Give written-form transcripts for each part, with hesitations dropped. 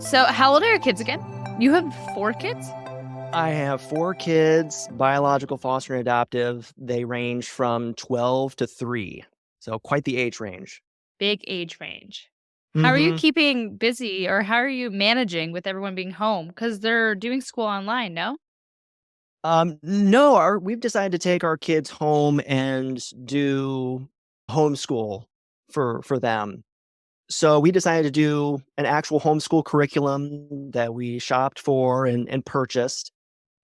So, how old are your kids again? You have four kids? I have four kids, biological, foster, and adoptive. They range from 12 to 3. So quite the age range. Big age range. How are you hmm keeping busy or how are you managing with everyone being home? Because they're doing school online, no? no, we've decided to take our kids home and do homeschool for them. So we decided to do an actual homeschool curriculum that we shopped for and purchased.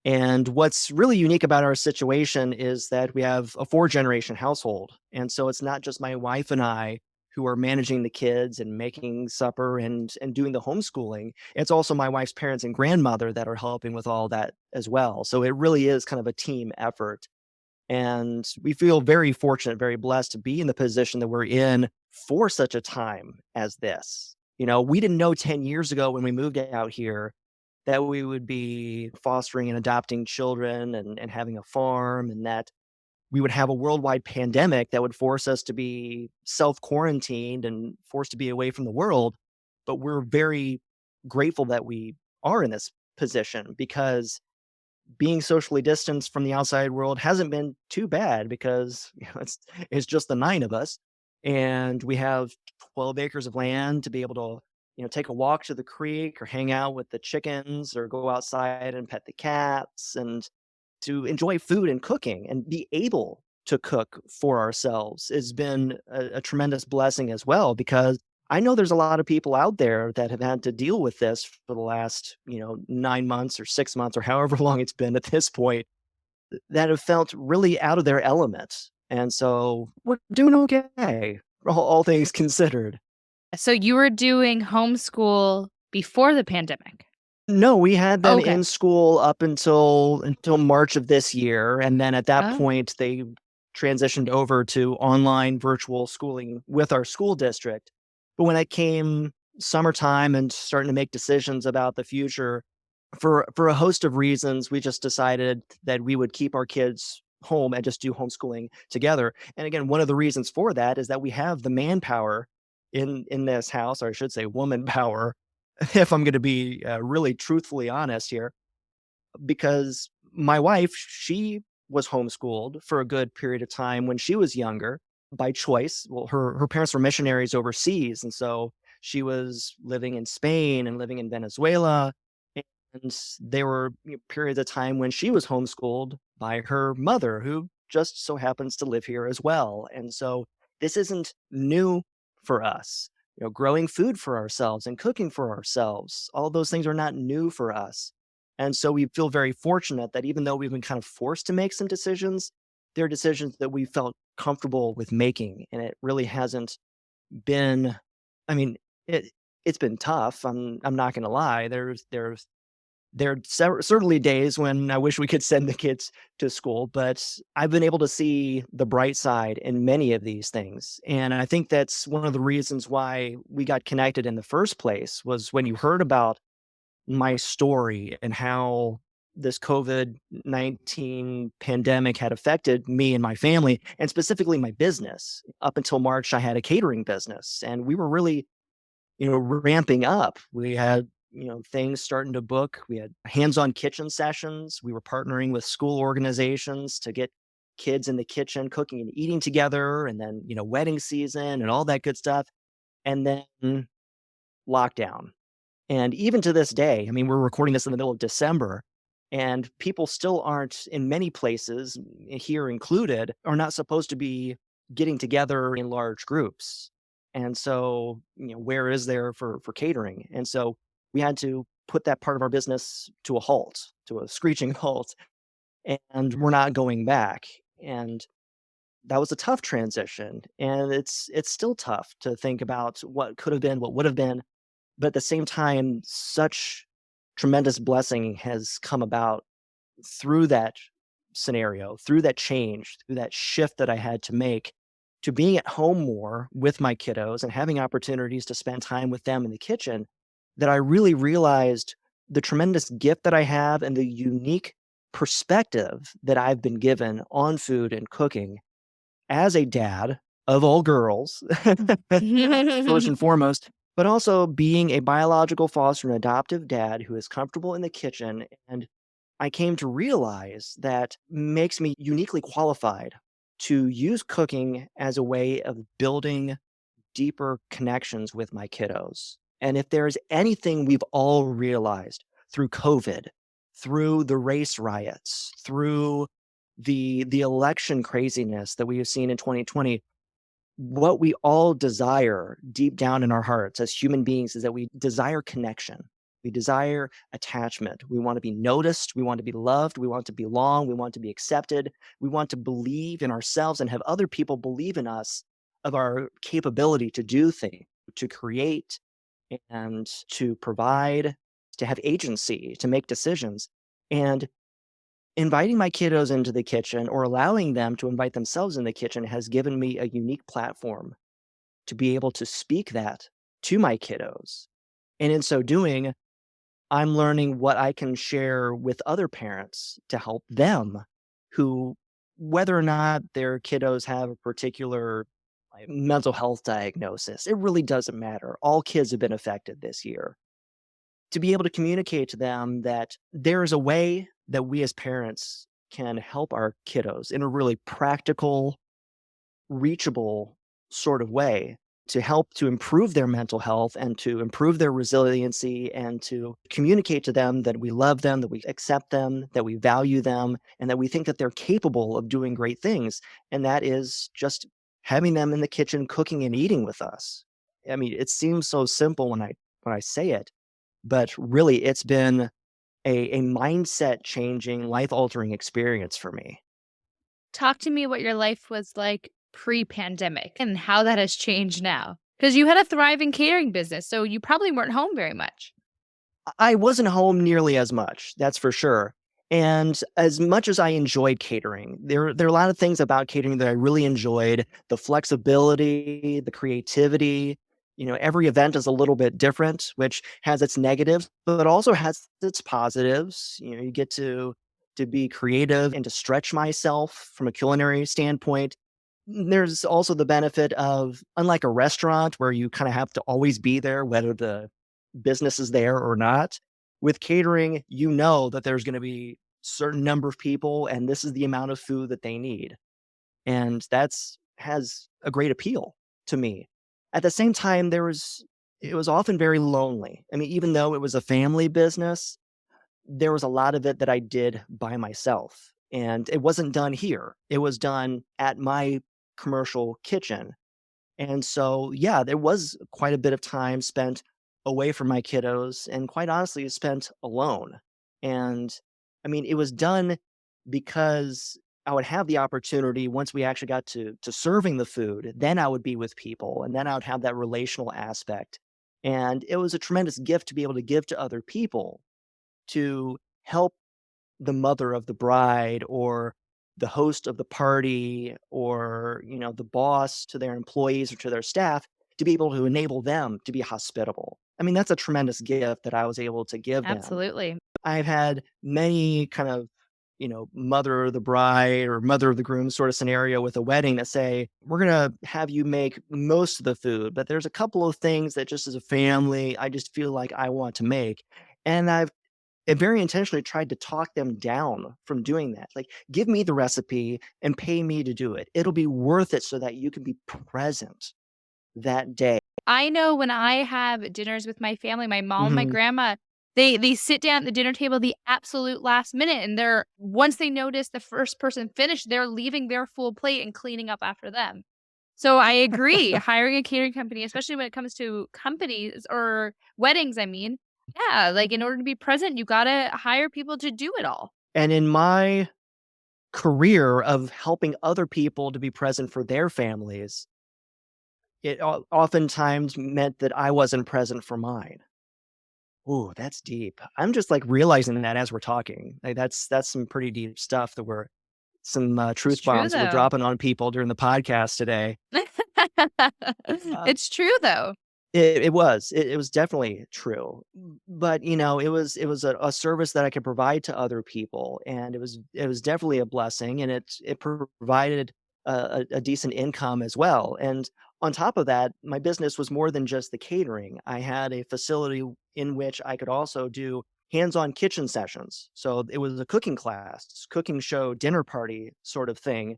And what's really unique about our situation is that we have a 4-generation household. And so it's not just my wife and I who are managing the kids and making supper and doing the homeschooling. It's also my wife's parents and grandmother that are helping with all that as well. So it really is kind of a team effort. And we feel very fortunate, very blessed to be in the position that we're in for such a time as this. We didn't know 10 years ago when we moved out here that we would be fostering and adopting children and having a farm, and that we would have a worldwide pandemic that would force us to be self-quarantined and forced to be away from the world. But we're very grateful that we are in this position because being socially distanced from the outside world hasn't been too bad because it's just the 9 of us, and we have 12 acres of land to be able to, take a walk to the creek or hang out with the chickens or go outside and pet the cats and to enjoy food and cooking and be able to cook for ourselves has been a tremendous blessing as well, because I know there's a lot of people out there that have had to deal with this for the last, 9 months or 6 months or however long it's been at this point, that have felt really out of their element. And so we're doing okay, all things considered. So, you were doing homeschool before the pandemic? No, we had them Okay. in school up until March of this year, and then at that Oh, point, they transitioned over to online virtual schooling with our school district. But when it came summertime and starting to make decisions about the future, for a host of reasons, we just decided that we would keep our kids home and just do homeschooling together. And again, one of the reasons for that is that we have the manpower in this house, or I should say woman power, if I'm gonna be, really truthfully honest here, because my wife, she was homeschooled for a good period of time when she was younger by choice. Well, her parents were missionaries overseas, and so she was living in Spain and living in Venezuela, and there were, periods of time when she was homeschooled by her mother, who just so happens to live here as well, and so this isn't new for us. Growing food for ourselves and cooking for ourselves, all those things are not new for us. And so we feel very fortunate that even though we've been kind of forced to make some decisions, they're decisions that we felt comfortable with making. And it really hasn't been, I mean, it's been tough. I'm not gonna lie. There are certainly days when I wish we could send the kids to school, but I've been able to see the bright side in many of these things. And I think that's one of the reasons why we got connected in the first place was when you heard about my story and how this COVID-19 pandemic had affected me and my family, and specifically my business. Up until March, I had a catering business, and we were really, ramping up. We had, things starting to book. We had hands-on kitchen sessions. We were partnering with school organizations to get kids in the kitchen cooking and eating together, and then, wedding season and all that good stuff. And then lockdown. And even to this day, I mean, we're recording this in the middle of December, and people still aren't, in many places, here included, are not supposed to be getting together in large groups. And so, where is there for catering? And so we had to put that part of our business to a halt, to a screeching halt, and we're not going back. And that was a tough transition, and it's still tough to think about what could have been, what would have been, but at the same time, such tremendous blessing has come about through that scenario, through that change, through that shift that I had to make to being at home more with my kiddos and having opportunities to spend time with them in the kitchen, that I really realized the tremendous gift that I have and the unique perspective that I've been given on food and cooking as a dad of all girls, first and foremost. but also being a biological foster and adoptive dad who is comfortable in the kitchen. And I came to realize that makes me uniquely qualified to use cooking as a way of building deeper connections with my kiddos. And if there's anything we've all realized through COVID, through the race riots, through the election craziness that we have seen in 2020, what we all desire deep down in our hearts as human beings is that we desire connection. We desire attachment. We want to be noticed. We want to be loved. We want to belong. We want to be accepted. We want to believe in ourselves and have other people believe in us of our capability to do things, to create and to provide, to have agency, to make decisions. And inviting my kiddos into the kitchen or allowing them to invite themselves in the kitchen has given me a unique platform to be able to speak that to my kiddos. And in so doing, I'm learning what I can share with other parents to help them who, whether or not their kiddos have a particular mental health diagnosis, it really doesn't matter. All kids have been affected this year. To be able to communicate to them that there is a way that we as parents can help our kiddos in a really practical, reachable sort of way to help to improve their mental health and to improve their resiliency and to communicate to them that we love them, that we accept them, that we value them, and that we think that they're capable of doing great things. And that is just having them in the kitchen cooking and eating with us. I mean, it seems so simple when I say it, but really it's been a mindset changing, life altering experience for me. Talk to me what your life was like pre-pandemic and how that has changed now. Because you had a thriving catering business, so you probably weren't home very much. I wasn't home nearly as much, that's for sure. And as much as I enjoyed catering, there are a lot of things about catering that I really enjoyed. The flexibility, the creativity, every event is a little bit different, which has its negatives, but also has its positives. You get to be creative and to stretch myself from a culinary standpoint. There's also the benefit of, unlike a restaurant where you kind of have to always be there, whether the business is there or not. With catering, you know that there's going to be certain number of people and this is the amount of food that they need. And that's has a great appeal to me. At the same time, it was often very lonely. I mean, even though it was a family business, there was a lot of it that I did by myself. And it wasn't done here. It was done at my commercial kitchen. And so, yeah, there was quite a bit of time spent away from my kiddos and quite honestly spent alone. And I mean, it was done because I would have the opportunity once we actually got to serving the food, then I would be with people and then I would have that relational aspect. And it was a tremendous gift to be able to give to other people to help the mother of the bride or the host of the party or, the boss to their employees or to their staff to be able to enable them to be hospitable. I mean, that's a tremendous gift that I was able to give them. Absolutely. I've had many kind of, mother of the bride or mother of the groom sort of scenario with a wedding that say, we're going to have you make most of the food, but there's a couple of things that just as a family, I just feel like I want to make. And I've very intentionally tried to talk them down from doing that. Like, give me the recipe and pay me to do it. It'll be worth it so that you can be present that day. I know when I have dinners with my family, my mom and my Mhm. grandma, they sit down at the dinner table the absolute last minute, and they're once they notice the first person finished, they're leaving their full plate and cleaning up after them. So I agree, hiring a catering company, especially when it comes to companies or weddings, I mean, yeah, like, in order to be present, you gotta hire people to do it all. And in my career of helping other people to be present for their families, it oftentimes meant that I wasn't present for mine. Ooh, that's deep. I'm just, like, realizing that as we're talking. Like, that's some pretty deep stuff that we're some, It's truth true, bombs we're though. dropping on people during the podcast today. Uh It's true, though. It was. It was definitely true. But, it was a service that I could provide to other people, and it was definitely a blessing, and it provided a decent income as well, and On top of that, my business was more than just the catering. I had a facility in which I could also do hands-on kitchen sessions. So it was a cooking class, cooking show, dinner party sort of thing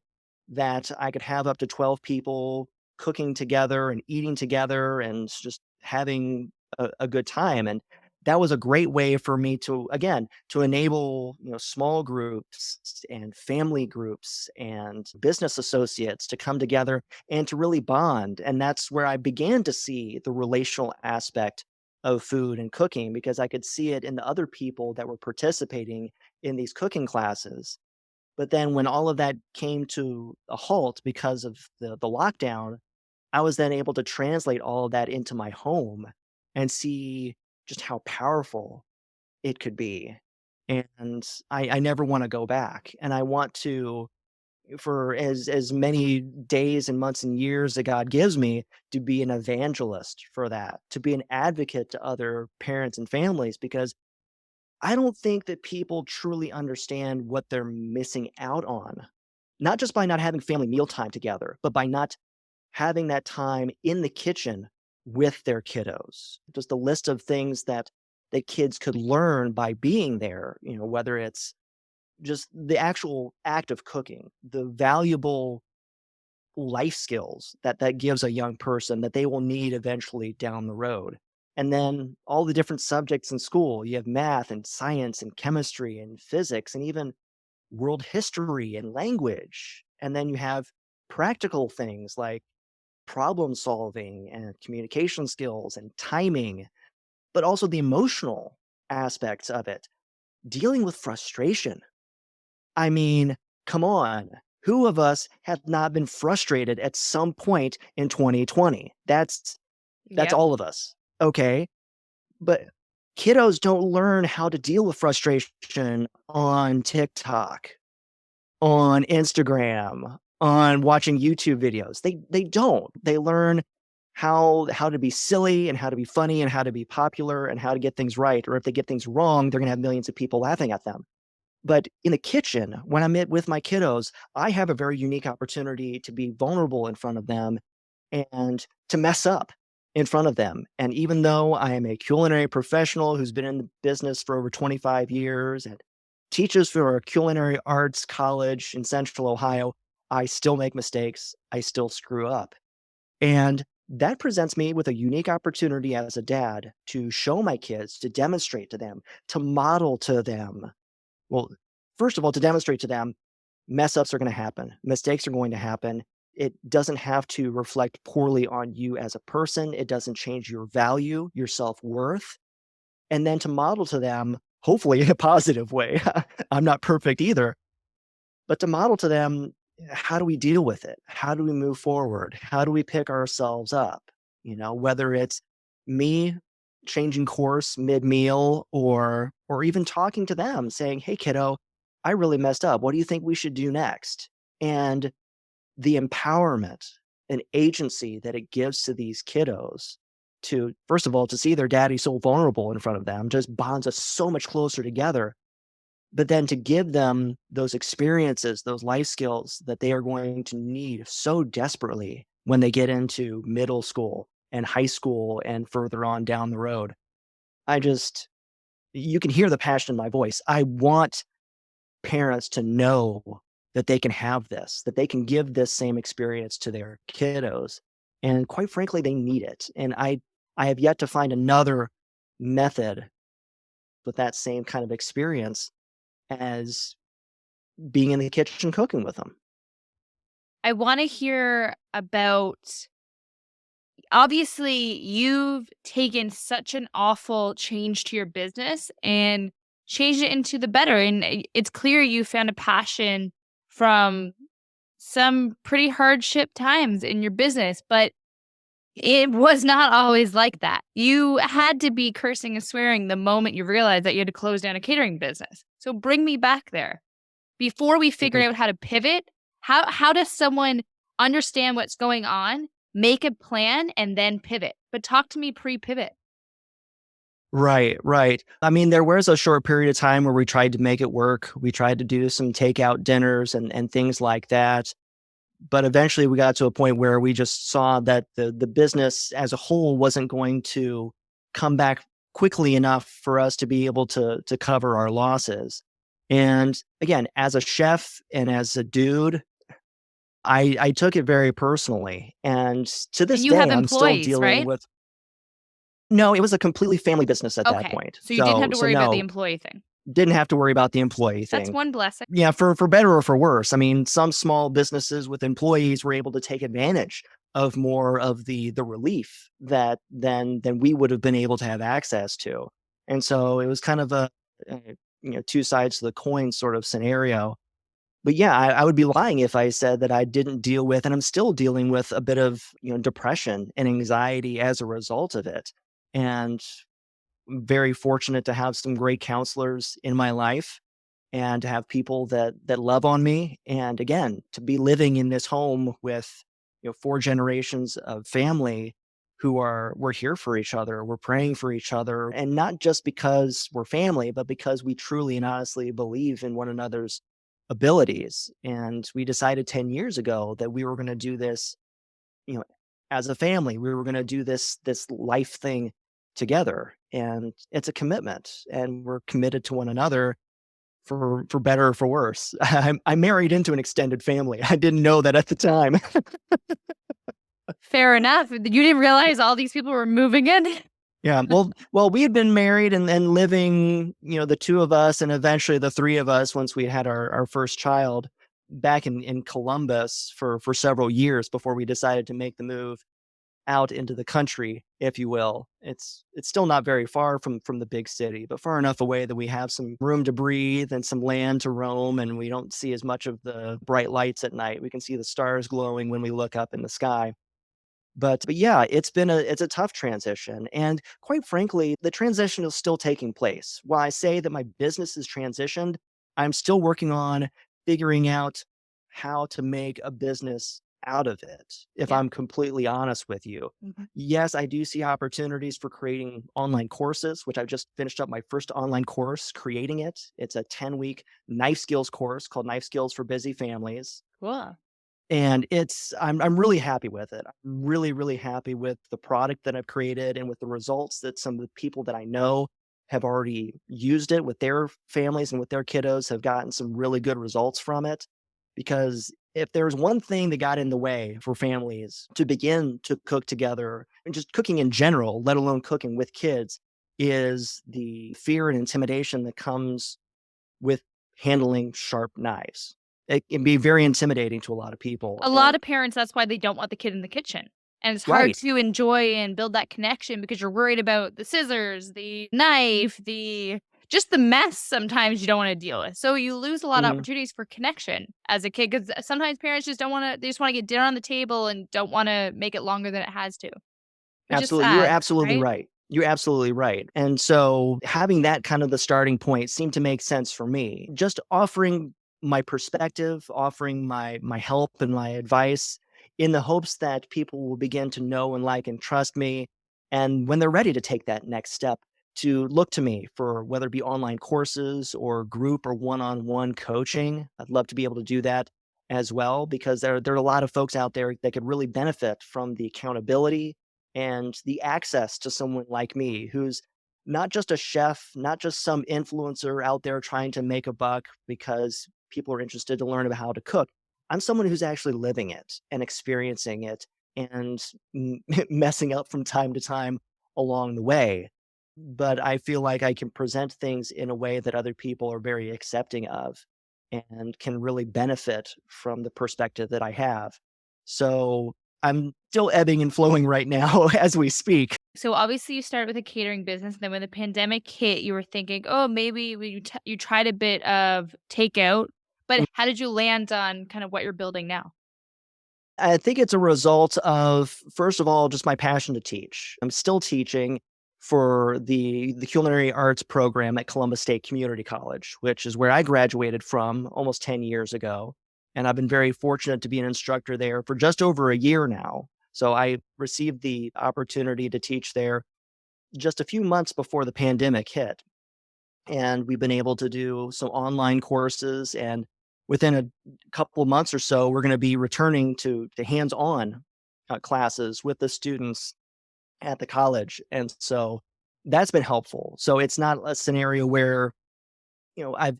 that I could have up to 12 people cooking together and eating together and just having a good time. And that was a great way for me to, again, to enable, small groups and family groups and business associates to come together and to really bond. And that's where I began to see the relational aspect of food and cooking because I could see it in the other people that were participating in these cooking classes. But then when all of that came to a halt because of the lockdown, I was then able to translate all of that into my home and see just how powerful it could be. And I never want to go back. And I want to, for as many days and months and years that God gives me, to be an evangelist for that, to be an advocate to other parents and families, because I don't think that people truly understand what they're missing out on. Not just by not having family mealtime together, but by not having that time in the kitchen with their kiddos. Just a list of things that kids could learn by being there, whether it's just the actual act of cooking, the valuable life skills that gives a young person that they will need eventually down the road. And then all the different subjects in school. You have math and science and chemistry and physics and even world history and language. And then you have practical things like problem solving and communication skills and timing, but also the emotional aspects of it, dealing with frustration. I mean, come on. Who of us have not been frustrated at some point in 2020? That's Yep. all of us. Okay. But kiddos don't learn how to deal with frustration on TikTok, on Instagram, on watching YouTube videos. They don't. They learn how to be silly and how to be funny and how to be popular and how to get things right. Or if they get things wrong, they're gonna have millions of people laughing at them. But in the kitchen, when I'm with my kiddos, I have a very unique opportunity to be vulnerable in front of them and to mess up in front of them. And even though I am a culinary professional who's been in the business for over 25 years and teaches for a culinary arts college in Central Ohio, I still make mistakes. I still screw up. And that presents me with a unique opportunity as a dad to show my kids, to demonstrate to them, to model to them. Well, first of all, to demonstrate to them, mess ups are going to happen, mistakes are going to happen. It doesn't have to reflect poorly on you as a person. It doesn't change your value, your self worth. And then to model to them, hopefully in a positive way. I'm not perfect either, but to model to them, how do we deal with it? How do we move forward? How do we pick ourselves up? Whether it's me changing course mid-meal or even talking to them saying, "Hey kiddo, I really messed up. What do you think we should do next?" And the empowerment and agency that it gives to these kiddos to, first of all, to see their daddy so vulnerable in front of them just bonds us so much closer together. But then to give them those experiences, those life skills that they are going to need so desperately when they get into middle school and high school and further on down the road. I just you can hear the passion in my voice. I want parents to know that they can have this, that they can give this same experience to their kiddos. And quite frankly, they need it. And I have yet to find another method with that same kind of experience as being in the kitchen cooking with them. I wanna hear about obviously, you've taken such an awful change to your business and changed it into the better, and it's clear you found a passion from some pretty hardship times in your business, but it was not always like that. You had to be cursing and swearing the moment you realized that you had to close down a catering business. So bring me back there. Before we figure Mhm. out how to pivot, how does someone understand what's going on, make a plan, and then pivot? But talk to me pre-pivot. Right, right. I mean, there was a short period of time where we tried to make it work. We tried to do some takeout dinners and things like that. But eventually we got to a point where we just saw that the business as a whole wasn't going to come back quickly enough for us to be able to cover our losses. And again, as a chef and as a dude, I took it very personally. And to And this you have day, I'm still employees, dealing right? with no, it was a completely family business at that Okay. point. So you didn't have to So worry about the no, employee thing. didn't have to worry about the employee That's thing. one blessing. Yeah, for better or for worse. I mean, some small businesses with employees were able to take advantage of more of the relief that than we would have been able to have access to. And so it was kind of a two sides to the coin sort of scenario. But yeah, I would be lying if I said that I didn't deal with, and I'm still dealing with a bit of depression and anxiety as a result of it. And I'm very fortunate to have some great counselors in my life and to have people that love on me. And again, to be living in this home with four generations of family who are we're here for each other, we're praying for each other, and not just because we're family, but because we truly and honestly believe in one another's abilities. And we decided 10 years ago that we were going to do this, you know, as a family. We were going to do this life thing together. And it's a commitment, and we're committed to one another for better or for worse. I married into an extended family. I didn't know that at the time. Fair enough. You didn't realize all these people were moving in? Yeah, well, we had been married and living, the 2 of us and eventually the 3 of us once we had our first child back in Columbus for several years before we decided to make the move out into the country, if you will. It's still not very far from the big city, but far enough away that we have some room to breathe and some land to roam, and we don't see as much of the bright lights at night. We can see the stars glowing when we look up in the sky. But yeah, it's a tough transition, and quite frankly, the transition is still taking place. While I say that my business has transitioned, I'm still working on figuring out how to make a business out of it, if Yeah. I'm completely honest with you. Mhm. Yes, I do see opportunities for creating online courses, which I've just finished up my first online course creating it. It's a 10-week knife skills course called Knife Skills for Busy Families. Cool. And I'm really happy with it. I'm really, really happy with the product that I've created and with the results that some of the people that I know have already used it with their families and with their kiddos have gotten some really good results from it. Because if there's one thing that got in the way for families to begin to cook together and just cooking in general, let alone cooking with kids, is the fear and intimidation that comes with handling sharp knives. It can be very intimidating to a lot of people, A lot and of parents, that's why they don't want the kid in the kitchen. And it's hard right. to enjoy and build that connection because you're worried about the scissors, the knife, the just the mess sometimes you don't wanna deal with. So you lose a lot of Mhm. opportunities for connection as a kid because sometimes parents just don't wanna they just wanna get dinner on the table and don't wanna make it longer than it has to, which is Absolutely, you're sad, absolutely right? right. You're absolutely right, and so having that kind of the starting point seemed to make sense for me. Just offering my perspective, offering my help and my advice in the hopes that people will begin to know and like and trust me, and when they're ready to take that next step, to look to me for whether it be online courses or group or one-on-one coaching. I'd love to be able to do that as well because there are a lot of folks out there that could really benefit from the accountability and the access to someone like me who's not just a chef, not just some influencer out there trying to make a buck because people are interested to learn about how to cook. I'm someone who's actually living it and experiencing it and messing up from time to time along the way. But I feel like I can present things in a way that other people are very accepting of and can really benefit from the perspective that I have. So I'm still ebbing and flowing right now as we speak. So obviously you started with a catering business, and then when the pandemic hit, you were thinking, "Oh, maybe you tried a bit of takeout," but Mm, how did you land on kind of what you're building now? I think it's a result of, first of all, just my passion to teach. I'm still teaching for the culinary arts program at Columbus State Community College, which is where I graduated from almost 10 years ago. And I've been very fortunate to be an instructor there for just over a year now. So I received the opportunity to teach there just a few months before the pandemic hit. And we've been able to do some online courses and within a couple of months or so, we're going to be returning to hands-on classes with the students at the college, and so that's been helpful. So it's not a scenario where I've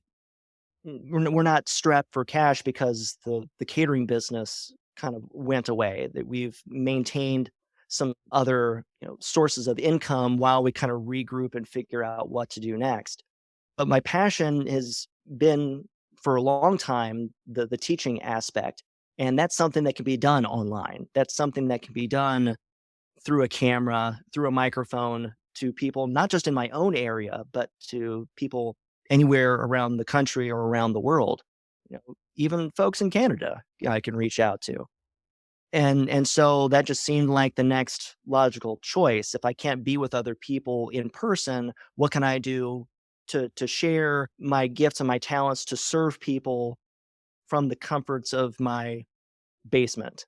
we're not strapped for cash because the catering business kind of went away. That we've maintained some other sources of income while we kind of regroup and figure out what to do next. But my passion has been for a long time the teaching aspect, and that's something that can be done online. That's something that can be done through a camera, through a microphone to people not just in my own area, but to people anywhere around the country or around the world. Even folks in Canada, I can reach out to. And so that just seemed like the next logical choice. If I can't be with other people in person, what can I do to share my gifts and my talents to serve people from the comforts of my basement?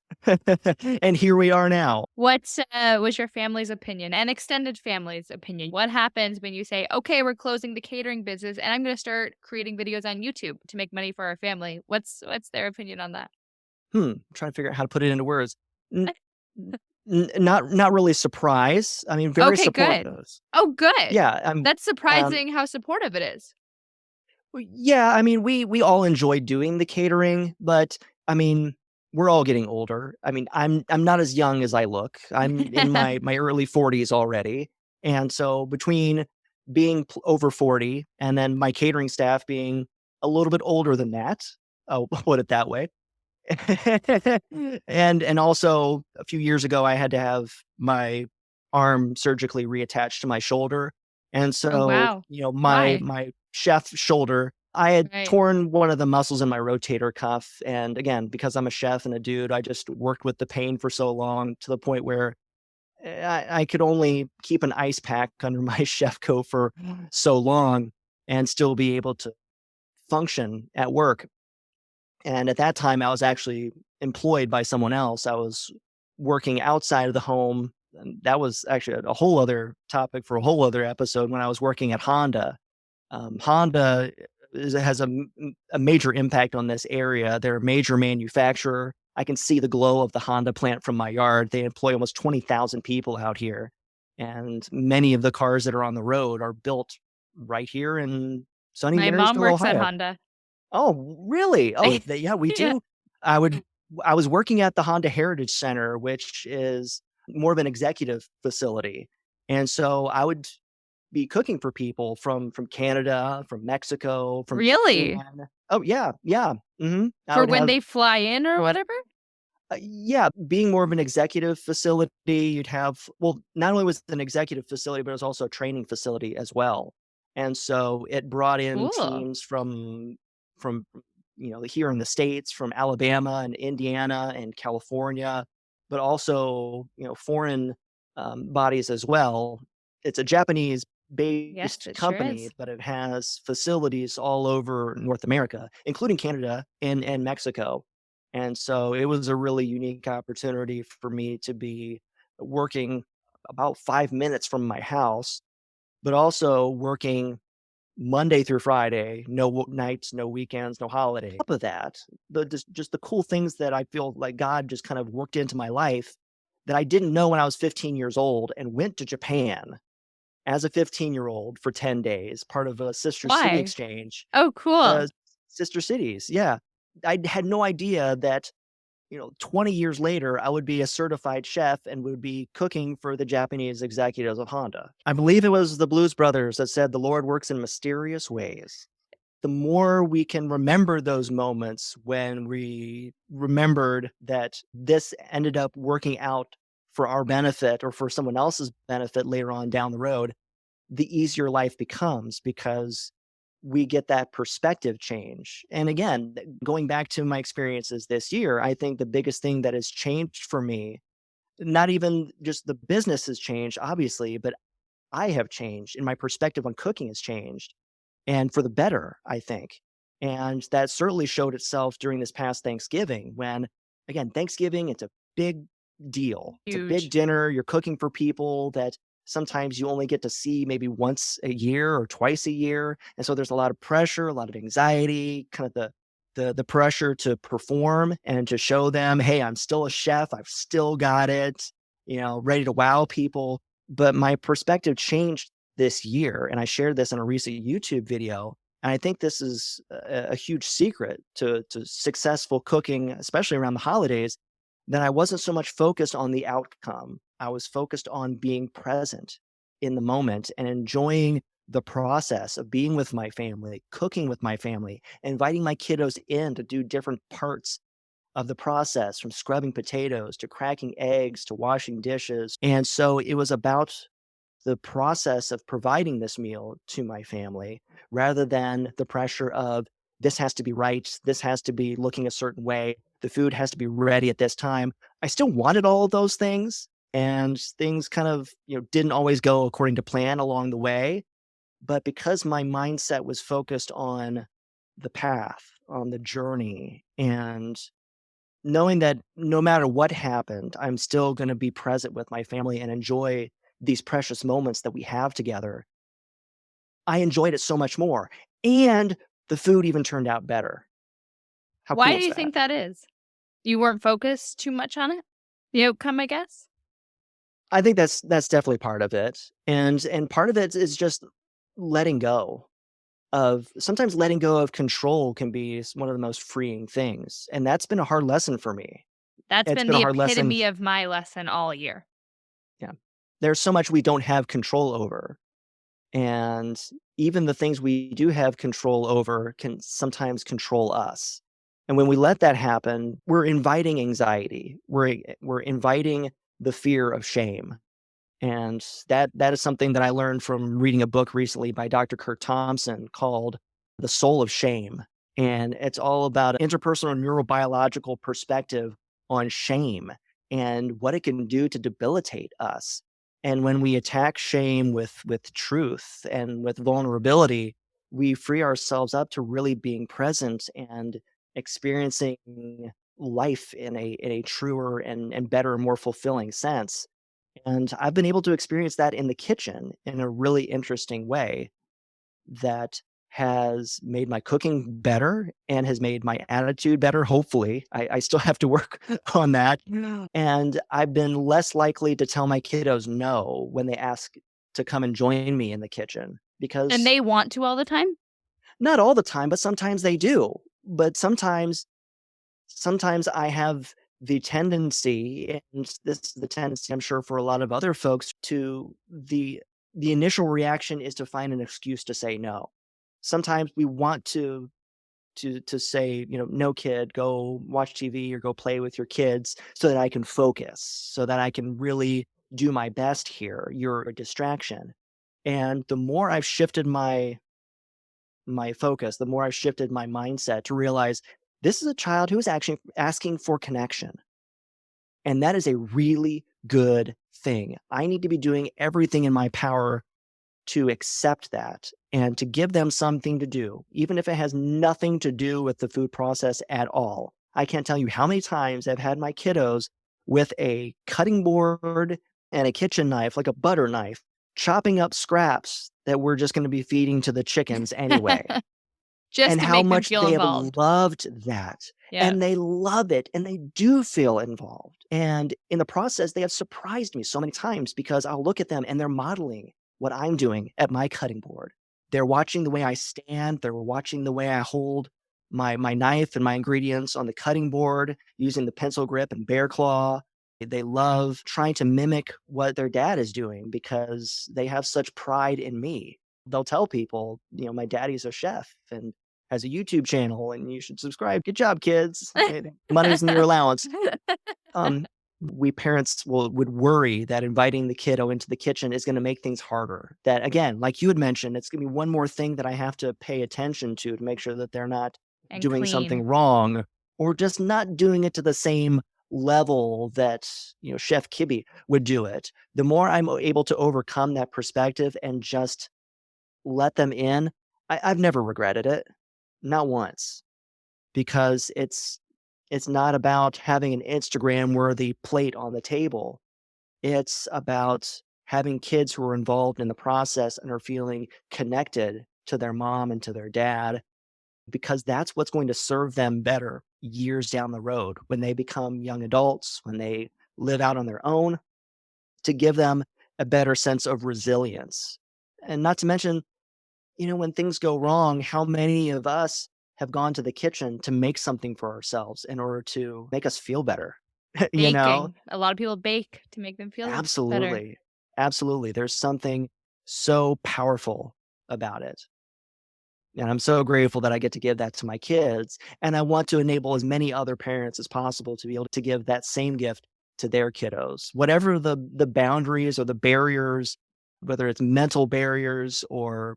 And here we are now. What was your family's opinion and extended family's opinion? What happens when you say, "Okay, we're closing the catering business and I'm gonna start creating videos on YouTube to make money for our family?" What's their opinion on that? I'm trying to figure out how to put it into words. N not really surprised. I mean, very Okay, good. supportive. Oh, good. Yeah, That's um surprising how supportive it is. yeah, I mean, we all enjoy doing the catering, but, I mean, we're all getting older. I mean, I'm not as young as I look. I'm in my early 40s already, and so between being over 40 and then my catering staff being a little bit older than that, I'll put it that way. And also a few years ago, I had to have my arm surgically reattached to my shoulder, and Oh, so, wow. my Why? my chef shoulder, I had Right. torn one of the muscles in my rotator cuff, and again, because I'm a chef and a dude, I just worked with the pain for so long to the point where I could only keep an ice pack under my chef coat for so long and still be able to function at work. And at that time, I was actually employed by someone else. I was working outside of the home. And that was actually a whole other topic for a whole other episode when I was working at Honda. Honda has a major impact on this area. They're a major manufacturer. I can see the glow of the Honda plant from my yard. They employ almost 20,000 people out here. And many of the cars that are on the road are built right here in sunny My mom Marysville, works at Ohio. Honda. Oh, really? Oh, yeah, we Yeah. do. I would I was working at the Honda Heritage Center, which is more of an executive facility, and so I would be cooking for people from Canada, from Mexico, from Really? Japan. Oh, yeah, yeah, I For would when have they fly in or whatever? yeah, being more of an executive facility, you'd have well, not only was it an executive facility, but it was also a training facility as well. And so it brought in Cool. teams from here in the States, from Alabama and Indiana and California, but also, foreign bodies as well. It's a Japanese Yes, based it sure company, is. but it has facilities all over North America, including Canada and Mexico. And so it was a really unique opportunity for me to be working about 5 minutes from my house, but also working Monday through Friday, no nights, no weekends, no holiday. On top of that, just the cool things that I feel like God just kind of worked into my life that I didn't know when I was 15 years old and went to Japan as a 15-year-old for 10 days, part of a sister city Why? exchange. Oh, cool. Uh, Sister cities, yeah. I had no idea that 20 years later, I would be a certified chef and would be cooking for the Japanese executives of Honda. I believe it was the Blues Brothers that said, "The Lord works in mysterious ways." The more we can remember those moments when we remembered that this ended up working out for our benefit or for someone else's benefit later on down the road, the easier life becomes because we get that perspective change. And again, going back to my experiences this year, I think the biggest thing that has changed for me, not even just the business has changed, obviously, but I have changed and my perspective on cooking has changed and for the better, I think. And that certainly showed itself during this past Thanksgiving when, again, Thanksgiving, it's a big deal. It's a big Huge. dinner. You're cooking for people that sometimes you only get to see maybe once a year or twice a year. And so there's a lot of pressure, a lot of anxiety, kind of the the pressure to perform and to show them, "Hey, I'm still a chef. I've still got it," ready to wow people. But my perspective changed this year, and I shared this in a recent YouTube video. And I think this is a huge secret to successful cooking, especially around the holidays, that I wasn't so much focused on the outcome. I was focused on being present in the moment and enjoying the process of being with my family, cooking with my family, inviting my kiddos in to do different parts of the process, from scrubbing potatoes to cracking eggs to washing dishes. And so it was about the process of providing this meal to my family rather than the pressure of this has to be right, this has to be looking a certain way, the food has to be ready at this time. I still wanted all of those things, and things kind of, didn't always go according to plan along the way. But because my mindset was focused on the path, on the journey, and knowing that no matter what happened, I'm still gonna be present with my family and enjoy these precious moments that we have together, I enjoyed it so much more, and the food even turned out better. How Why cool do is you that? think that is? You weren't focused too much on it? The outcome, I guess? I think that's definitely part of it, and part of it is just letting go of sometimes letting go of control can be one of the most freeing things, and that's been a hard lesson for me. That's It's been been a the hard lesson. epitome of my lesson all year. Yeah. There's so much we don't have control over, and even the things we do have control over can sometimes control us. And when we let that happen, we're inviting anxiety. We're inviting the fear of shame. And that is something that I learned from reading a book recently by Dr. Kurt Thompson called The Soul of Shame. And it's all about interpersonal neurobiological perspective on shame and what it can do to debilitate us. And when we attack shame with truth and with vulnerability, we free ourselves up to really being present and experiencing life in a truer and better, more fulfilling sense. And I've been able to experience that in the kitchen in a really interesting way that has made my cooking better and has made my attitude better, hopefully. I still have to work on that. Yeah. And I've been less likely to tell my kiddos no when they ask to come and join me in the kitchen And because they want to all the time? not all the time, but sometimes they do. But sometimes I have the tendency, and this is the tendency I'm sure for a lot of other folks, to the initial reaction is to find an excuse to say no. Sometimes we want to say, "No, kid, go watch TV or go play with your kids so that I can focus, so that I can really do my best here. You're a distraction." And the more I've shifted my focus, the more I've shifted my mindset to realize this is a child who is actually asking for connection. And that is a really good thing. I need to be doing everything in my power to accept that and to give them something to do, even if it has nothing to do with the food process at all. I can't tell you how many times I've had my kiddos with a cutting board and a kitchen knife, like a butter knife, chopping up scraps that we're just going to be feeding to the chickens anyway, Just and to how make them much feel they have involved. loved that, Yeah. and they love it, and they do feel involved, and in the process, they have surprised me so many times because I'll look at them and they're modeling what I'm doing at my cutting board. They're watching the way I stand, they're watching the way I hold my knife and my ingredients on the cutting board using the pencil grip and bear claw. They love trying to mimic what their dad is doing because they have such pride in me. They'll tell people, "My daddy's a chef and has a YouTube channel, and you should subscribe. Good job, kids. Money's in your allowance." Um, we parents would worry that inviting the kiddo into the kitchen is gonna make things harder. That, again, like you had mentioned, it's gonna be one more thing that I have to pay attention to make sure that they're not And doing something clean. wrong or just not doing it to the same level that, Chef Kibby would do it. The more I'm able to overcome that perspective and just let them in, I've never regretted it, not once, because it's not about having an Instagram-worthy plate on the table. It's about having kids who are involved in the process and are feeling connected to their mom and to their dad. because that's what's going to serve them better years down the road when they become young adults, when they live out on their own, to give them a better sense of resilience. And not to mention, when things go wrong, how many of us have gone to the kitchen to make something for ourselves in order to make us feel better? you know? Baking. A lot of people bake to make them feel better. Absolutely. Absolutely. There's something so powerful about it. And I'm so grateful that I get to give that to my kids. And I want to enable as many other parents as possible to be able to give that same gift to their kiddos. Whatever the boundaries or the barriers, whether it's mental barriers or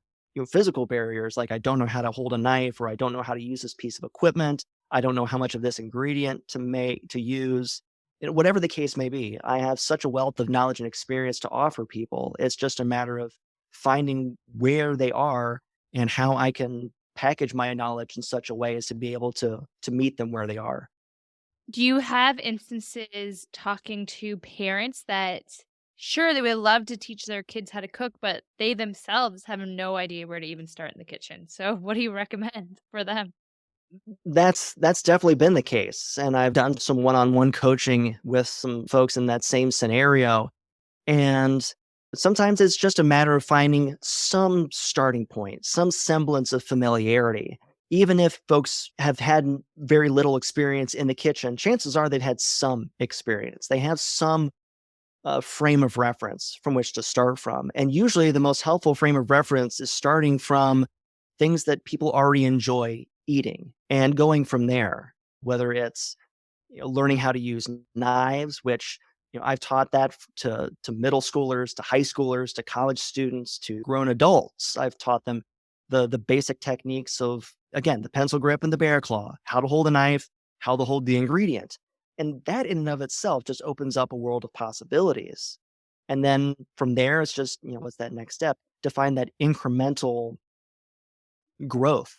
physical barriers, like I don't know how to hold a knife or I don't know how to use this piece of equipment. I don't know how much of this ingredient to use. Whatever the case may be, I have such a wealth of knowledge and experience to offer people. It's just a matter of finding where they are and how I can package my knowledge in such a way as to be able to meet them where they are. Do you have instances talking to parents that sure they would love to teach their kids how to cook, but they themselves have no idea where to even start in the kitchen? So what do you recommend for them? That's definitely been the case, and I've done some one-on-one coaching with some folks in that same scenario, and sometimes it's just a matter of finding some starting point, some semblance of familiarity. Even if folks have had very little experience in the kitchen, chances are they've had some experience. They have some frame of reference from which to start from. And usually the most helpful frame of reference is starting from things that people already enjoy eating and going from there, whether it's learning how to use knives, which I've taught that to middle schoolers, to high schoolers, to college students, to grown adults. I've taught them the basic techniques of, again, the pencil grip and the bear claw, how to hold a knife, how to hold the ingredient. And that in and of itself just opens up a world of possibilities. And then from there, it's just, what's that next step? To find that incremental growth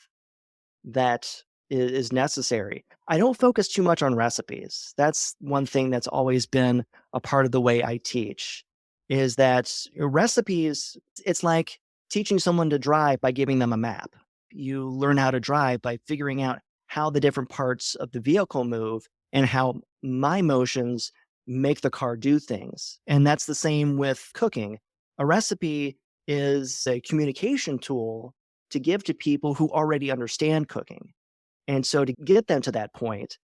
that is necessary. I don't focus too much on recipes. That's one thing that's always been a part of the way I teach is that recipes, it's like teaching someone to drive by giving them a map. You learn how to drive by figuring out how the different parts of the vehicle move and how my motions make the car do things. And that's the same with cooking. A recipe is a communication tool to give to people who already understand cooking. And so to get them to that point,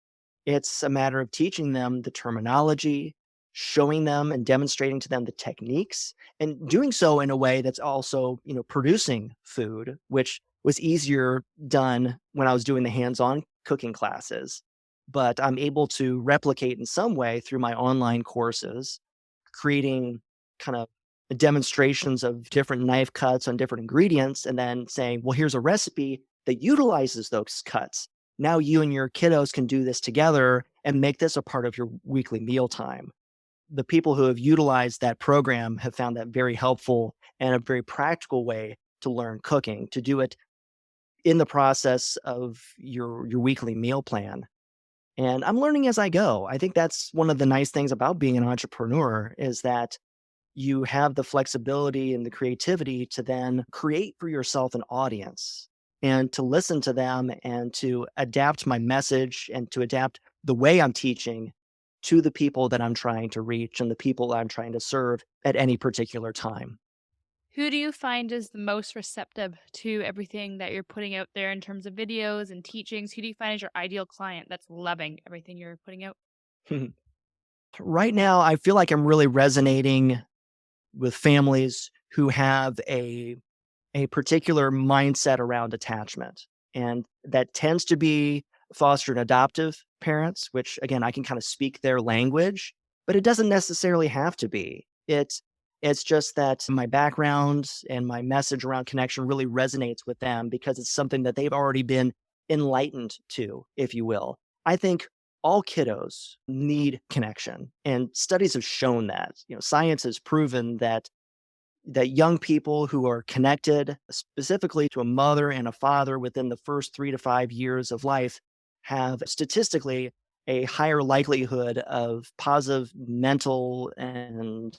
it's a matter of teaching them the terminology, showing them and demonstrating to them the techniques, and doing so in a way that's also, producing food, which was easier done when I was doing the hands-on cooking classes. But I'm able to replicate in some way through my online courses, creating kind of demonstrations of different knife cuts on different ingredients, and then saying, well, here's a recipe that utilizes those cuts. Now you and your kiddos can do this together and make this a part of your weekly meal time. The people who have utilized that program have found that very helpful and a very practical way to learn cooking, to do it in the process of your weekly meal plan. And I'm learning as I go. I think that's one of the nice things about being an entrepreneur is that you have the flexibility and the creativity to then create for yourself an audience and to listen to them and to adapt my message and to adapt the way I'm teaching to the people that I'm trying to reach and the people I'm trying to serve at any particular time. Who do you find is the most receptive to everything that you're putting out there in terms of videos and teachings? Who do you find is your ideal client that's loving everything you're putting out? Right now, I feel like I'm really resonating with families who have a particular mindset around attachment. And that tends to be foster and adoptive parents, which again, I can kind of speak their language, but it doesn't necessarily have to be. It's just that my background and my message around connection really resonates with them because it's something that they've already been enlightened to, if you will. I think all kiddos need connection, and studies have shown that. Science has proven that young people who are connected specifically to a mother and a father within the first 3 to 5 years of life have statistically a higher likelihood of positive mental and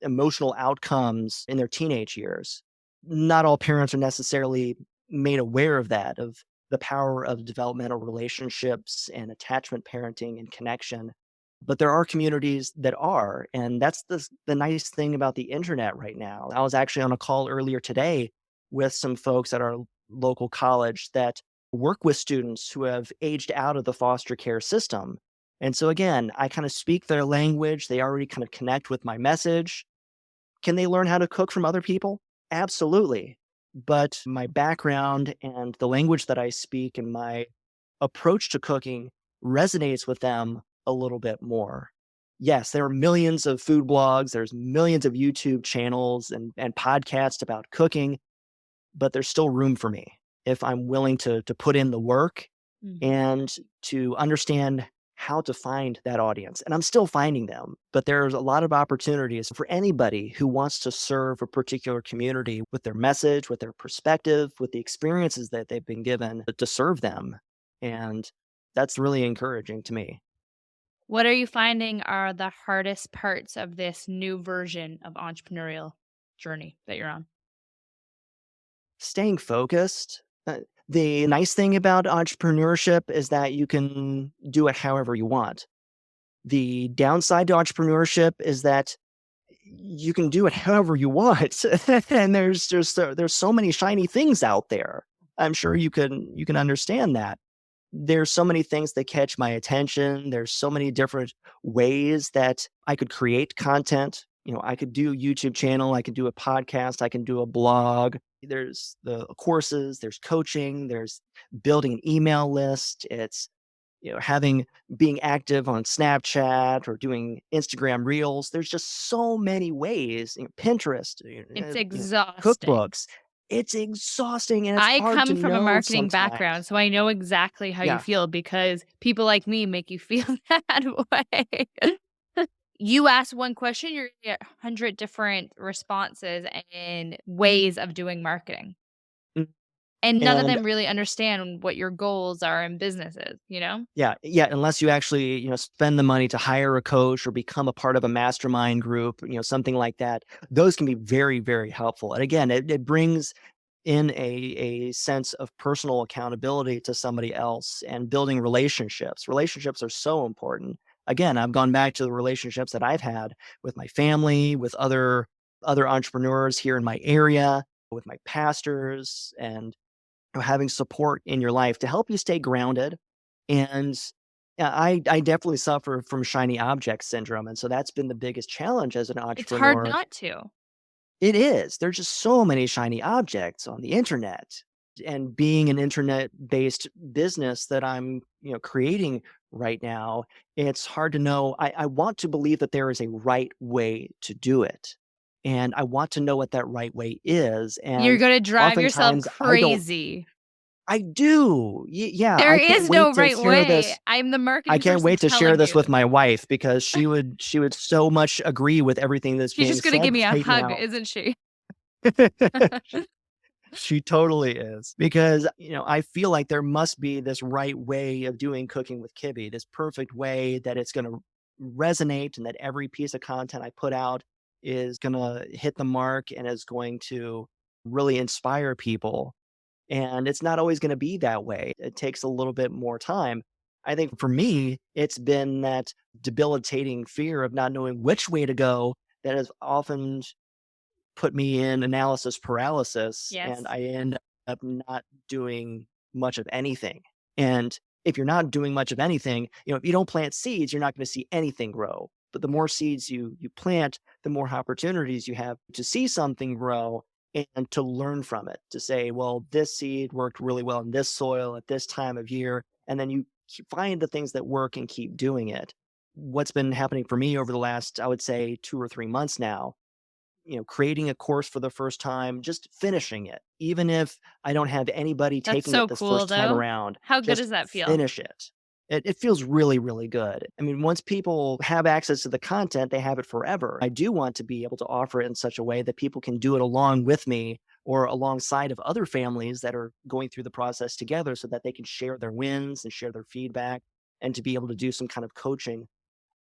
emotional outcomes in their teenage years. Not all parents are necessarily made aware of that, of the power of developmental relationships and attachment parenting and connection. But there are communities that are, and that's the nice thing about the internet right now. I was actually on a call earlier today with some folks at our local college that work with students who have aged out of the foster care system. And so again, I kind of speak their language. They already kind of connect with my message. Can they learn how to cook from other people? Absolutely. But my background and the language that I speak and my approach to cooking resonates with them a little bit more. Yes, there are millions of food blogs, there's millions of YouTube channels and podcasts about cooking, but there's still room for me if I'm willing to put in the work Mhm. and to understand how to find that audience. And I'm still finding them, but there's a lot of opportunities for anybody who wants to serve a particular community with their message, with their perspective, with the experiences that they've been given to serve them. And that's really encouraging to me. What are you finding are the hardest parts of this new version of entrepreneurial journey that you're on? Staying focused. The nice thing about entrepreneurship is that you can do it however you want. The downside to entrepreneurship is that you can do it however you want, and there's so many shiny things out there. I'm sure you can understand that. There's so many things that catch my attention. There's so many different ways that I could create content. I could do a YouTube channel, I could do a podcast, I can do a blog. There's the courses, there's coaching, there's building an email list. It's having being active on Snapchat or doing Instagram Reels. There's just so many ways, Pinterest, It's exhausting. cookbooks. It's exhausting and it's I hard to come from a know marketing background, sometimes. so I know exactly how you Yeah. feel because people like me make you feel that way. You ask one question, you're gonna get 100 different responses and ways of doing marketing, Mm, and none of and them really understand what your goals are in businesses, you know? yeah, yeah, unless you actually, spend the money to hire a coach or become a part of a mastermind group, something like that, those can be very, very helpful. And again, it brings in a sense of personal accountability to somebody else and building relationships. Relationships are so important. Again, I've gone back to the relationships that I've had with my family, with other entrepreneurs here in my area, with my pastors, and having support in your life to help you stay grounded. And yeah, I definitely suffer from shiny object syndrome. And so that's been the biggest challenge as an It's hard entrepreneur. not to. It is. There's just so many shiny objects on the internet. And being an internet-based business that I'm, creating right now, it's hard to know. I want to believe that there is a right way to do it. And I want to know what that right way is. You're And gonna drive yourself oftentimes crazy. I do. Yeah, There I can't is wait no to right share way. this. I'm the I marketing can't person wait to share telling this you. with my wife because she would so much agree with everything that's She's being just gonna said give me a right hug, now. isn't she? She totally is because, I feel like there must be this right way of doing cooking with Kibby, this perfect way that it's going to resonate and that every piece of content I put out is going to hit the mark and is going to really inspire people. And it's not always going to be that way. It takes a little bit more time. I think for me, it's been that debilitating fear of not knowing which way to go that has often put me in analysis paralysis, and Yes. I end up not doing much of anything. And if you're not doing much of anything, if you don't plant seeds, you're not going to see anything grow. But the more seeds you plant, the more opportunities you have to see something grow and to learn from it. To say, well, this seed worked really well in this soil at this time of year, and then you find the things that work and keep doing it. What's been happening for me over the last, I would say, 2 or 3 months now, creating a course for the first time, just finishing it. Even if I don't have anybody That's taking it so this cool, first time though. around, How good just does that feel? finish it. It feels really, really good. I mean, once people have access to the content, they have it forever. I do want to be able to offer it in such a way that people can do it along with me or alongside of other families that are going through the process together so that they can share their wins and share their feedback and to be able to do some kind of coaching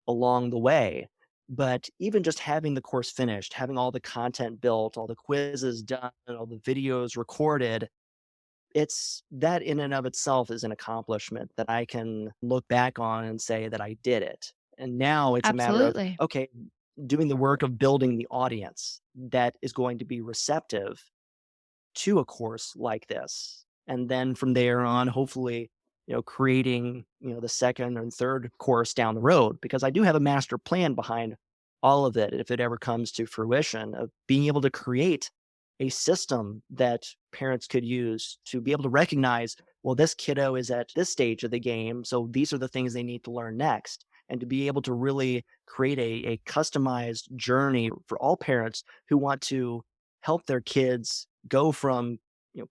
along the way. But even just having the course finished, having all the content built, all the quizzes done, all the videos recorded, it's that in and of itself is an accomplishment that I can look back on and say that I did it. And now it's a matter of, Absolutely. okay, doing the work of building the audience that is going to be receptive to a course like this. And then from there on, hopefully, creating, the second and third course down the road, because I do have a master plan behind all of it. If it ever comes to fruition, of being able to create a system that parents could use to be able to recognize, well, this kiddo is at this stage of the game. So these are the things they need to learn next. And to be able to really create a customized journey for all parents who want to help their kids go from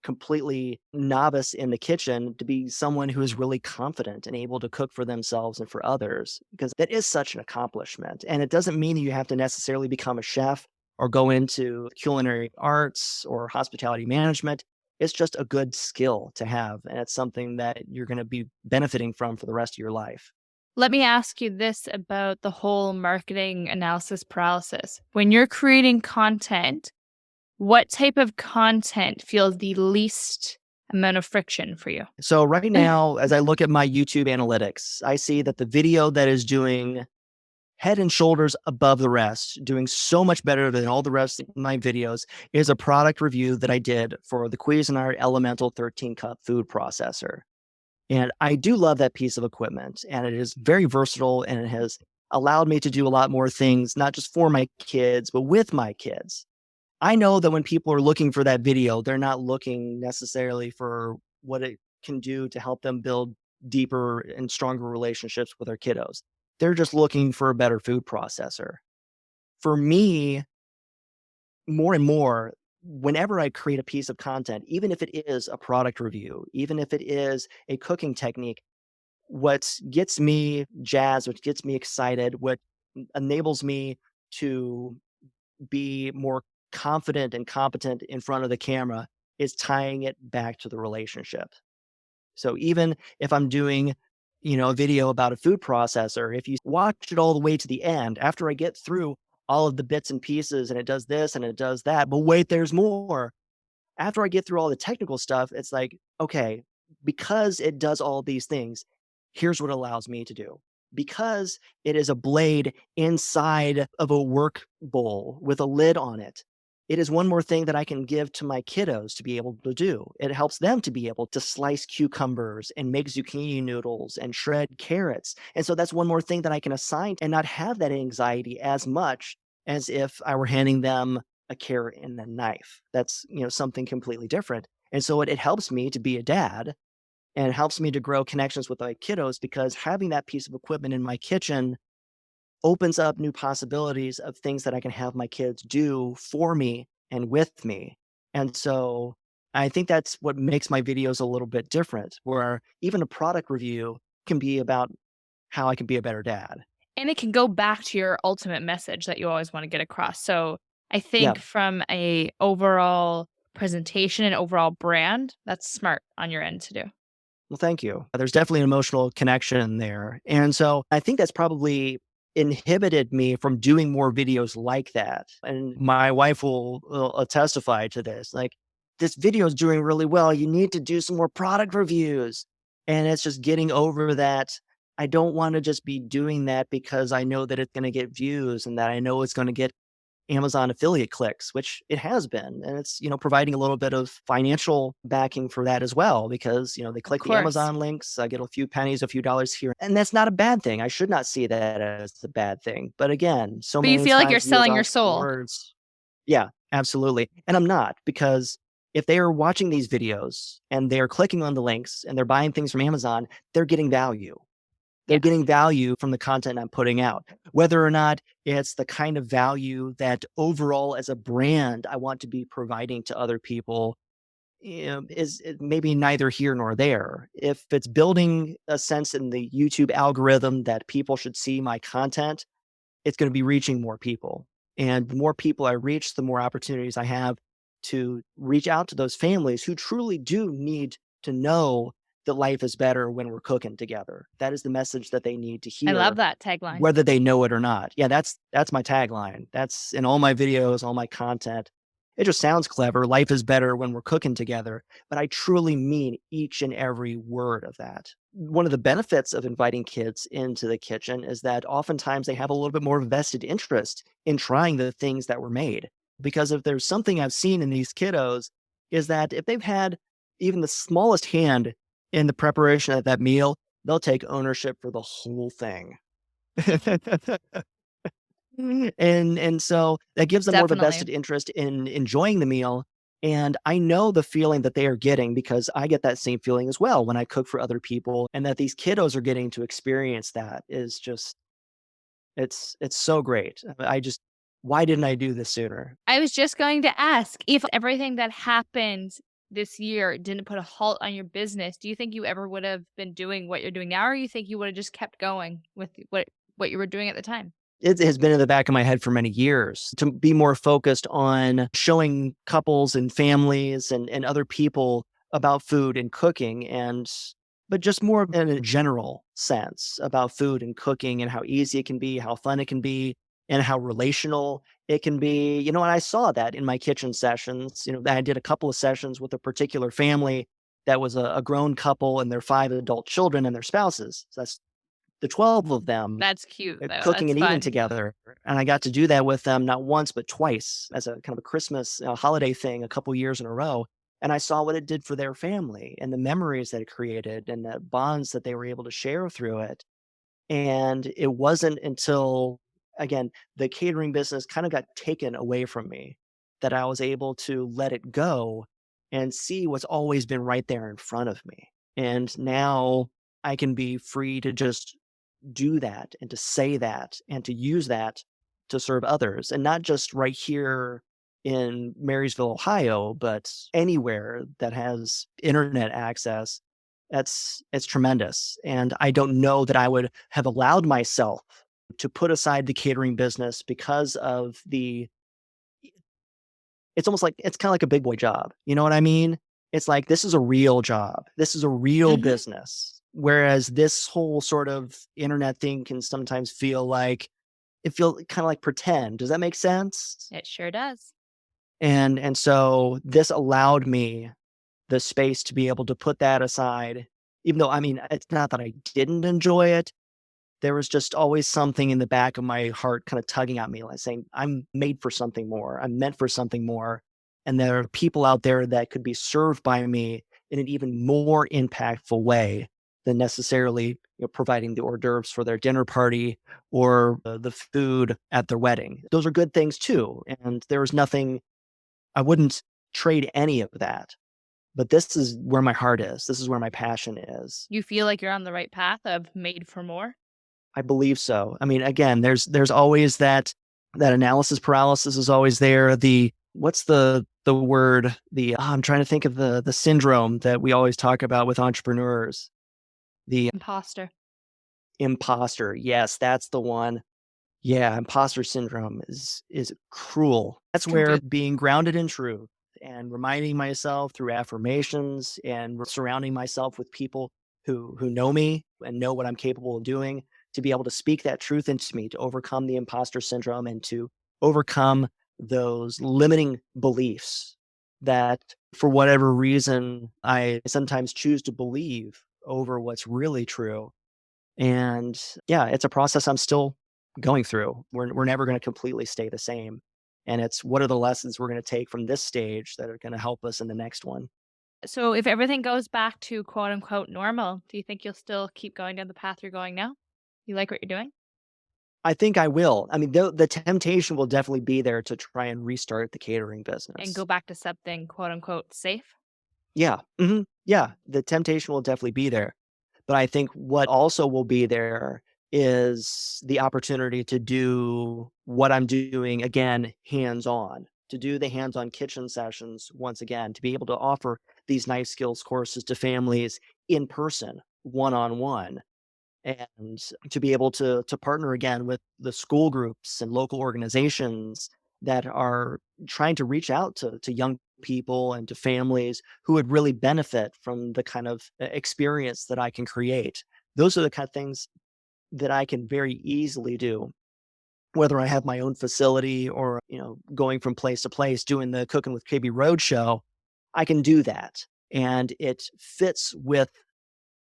completely novice in the kitchen to be someone who is really confident and able to cook for themselves and for others, because that is such an accomplishment. And it doesn't mean that you have to necessarily become a chef or go into culinary arts or hospitality management. It's just a good skill to have, and it's something that you're going to be benefiting from for the rest of your life. Let me ask you this about the whole marketing analysis paralysis. When you're creating content, what type of content feels the least amount of friction for you? So right now, as I look at my YouTube analytics, I see that the video that is doing head and shoulders above the rest, doing so much better than all the rest of my videos, is a product review that I did for the Cuisinart Elemental 13 cup food processor. And I do love that piece of equipment, and it is very versatile, and it has allowed me to do a lot more things, not just for my kids, but with my kids. I know that when people are looking for that video, they're not looking necessarily for what it can do to help them build deeper and stronger relationships with their kiddos. They're just looking for a better food processor. For me, more and more, whenever I create a piece of content, even if it is a product review, even if it is a cooking technique, what gets me jazzed, what gets me excited, what enables me to be more confident and competent in front of the camera is tying it back to the relationship. So even if I'm doing, a video about a food processor, if you watch it all the way to the end, after I get through all of the bits and pieces and it does this and it does that, but wait, there's more. After I get through all the technical stuff, it's like, okay, because it does all these things, here's what it allows me to do. Because it is a blade inside of a work bowl with a lid on it, it is one more thing that I can give to my kiddos to be able to do. It helps them to be able to slice cucumbers and make zucchini noodles and shred carrots. And so that's one more thing that I can assign and not have that anxiety as much as if I were handing them a carrot and a knife. That's, something completely different. And so it helps me to be a dad, and it helps me to grow connections with my kiddos, because having that piece of equipment in my kitchen opens up new possibilities of things that I can have my kids do for me and with me. And so I think that's what makes my videos a little bit different, where even a product review can be about how I can be a better dad. And it can go back to your ultimate message that you always wanna get across. So, I Yeah. think from a overall presentation and overall brand, that's smart on your end to do. Well, thank you. There's definitely an emotional connection there. And so I think that's probably inhibited me from doing more videos like that. And my wife will testify to this. Like, this video is doing really well. You need to do some more product reviews. And it's just getting over that. I don't want to just be doing that because I know that it's going to get views and that I know it's going to get Amazon affiliate clicks, which it has been. And it's, providing a little bit of financial backing for that as well, because, they Of click the course. Amazon links, I get a few pennies, a few dollars here. And that's not a bad thing. I should not see that as a bad thing. But again, so But you many feel like you're times we as selling your soul. entrepreneurs, yeah, absolutely. And I'm not, because if they are watching these videos and they're clicking on the links and they're buying things from Amazon, they're getting value. They're Yes. getting value from the content I'm putting out, whether or not it's the kind of value that overall as a brand I want to be providing to other people, is maybe neither here nor there. If it's building a sense in the YouTube algorithm that people should see my content, it's going to be reaching more people. And the more people I reach, the more opportunities I have to reach out to those families who truly do need to know that life is better when we're cooking together. That is the message that they need to I love hear, that tagline. whether they know it or not. Yeah, that's my tagline. That's in all my videos, all my content. it just sounds clever. Life is better when we're cooking together, but I truly mean each and every word of that. One of the benefits of inviting kids into the kitchen is that oftentimes they have a little bit more vested interest in trying the things that were made. Because if there's something I've seen in these kiddos, is that if they've had even the smallest hand in the preparation of that meal, they'll take ownership for the whole thing. And so that gives them more of a Definitely. vested interest in enjoying the meal, and I know the feeling that they are getting because I get that same feeling as well when I cook for other people, and that these kiddos are getting to experience that is just it's so great. I just why didn't I do this sooner? I was just going to ask if everything that happened this year didn't put a halt on your business, do you think you ever would have been doing what you're doing now, or you think you would have just kept going with what you were doing at the time? It has been in the back of my head for many years to be more focused on showing couples and families and other people about food and cooking and but just more in a general sense about food and cooking and how easy it can be, how fun it can be, and how relational it can be. And I saw that in my kitchen sessions. I did a couple of sessions with a particular family that was a grown couple and their 5 adult children and their spouses. So that's the 12 of them That's cute, though, cooking that's and eating fun. together, and I got to do that with them not once, but twice as a kind of a Christmas, holiday thing a couple years in a row, and I saw what it did for their family and the memories that it created and the bonds that they were able to share through it, and it wasn't until, again, the catering business kinda got taken away from me that I was able to let it go and see what's always been right there in front of me, and now I can be free to just do that and to say that and to use that to serve others and not just right here in Marysville, Ohio, but anywhere that has internet access. It's tremendous. And I don't know that I would have allowed myself to put aside the catering business because of the it's almost like it's kind of like a big boy job. You know what I mean? It's like this is a real job. This is a real Mhm. business. Whereas this whole sort of internet thing can sometimes feel like it feel kind of like pretend. Does that make sense? It sure does. And so this allowed me the space to be able to put that aside, even though I mean it's not that I didn't enjoy it. There was just always something in the back of my heart kinda tugging at me, like saying, "I'm made for something more. I'm meant for something more, and there are people out there that could be served by me in an even more impactful way than necessarily, providing the hors d'oeuvres for their dinner party or the food at their wedding." Those are good things too, and there was nothing I wouldn't trade any of that, but this is where my heart is. This is where my passion is. You feel like you're on the right path of made for more? I believe so. I mean, again, there's always that analysis paralysis is always there. The what's the word? I'm trying to think of the syndrome that we always talk about with entrepreneurs. The Imposter. imposter. Yes, that's the one. Yeah, imposter syndrome is cruel. That's where Complete. being grounded in truth and reminding myself through affirmations and surrounding myself with people who know me and know what I'm capable of doing to be able to speak that truth into me to overcome the imposter syndrome and to overcome those limiting beliefs that for whatever reason I sometimes choose to believe over what's really true. And yeah, it's a process I'm still going through. We're never going to completely stay the same. And it's what are the lessons we're going to take from this stage that are going to help us in the next one. So if everything goes back to quote unquote normal, do you think you'll still keep going down the path you're going now? You like what you're doing? I think I will. I mean, the temptation will definitely be there to try and restart the catering And go business. back to something quote unquote safe? Yeah. Yeah. The temptation will definitely be there. But I think what also will be there is the opportunity to do what I'm doing again, hands on, to do the hands on kitchen sessions once again, to be able to offer these knife skills courses to families in person, one on one and to be able to partner again with the school groups and local organizations that are trying to reach out to young people and to families who would really benefit from the kind of experience that I can create. Those are the kind of things that I can very easily do whether I have my own facility or, going from place to place doing the Cooking with Kibby roadshow, I can do that. And it fits with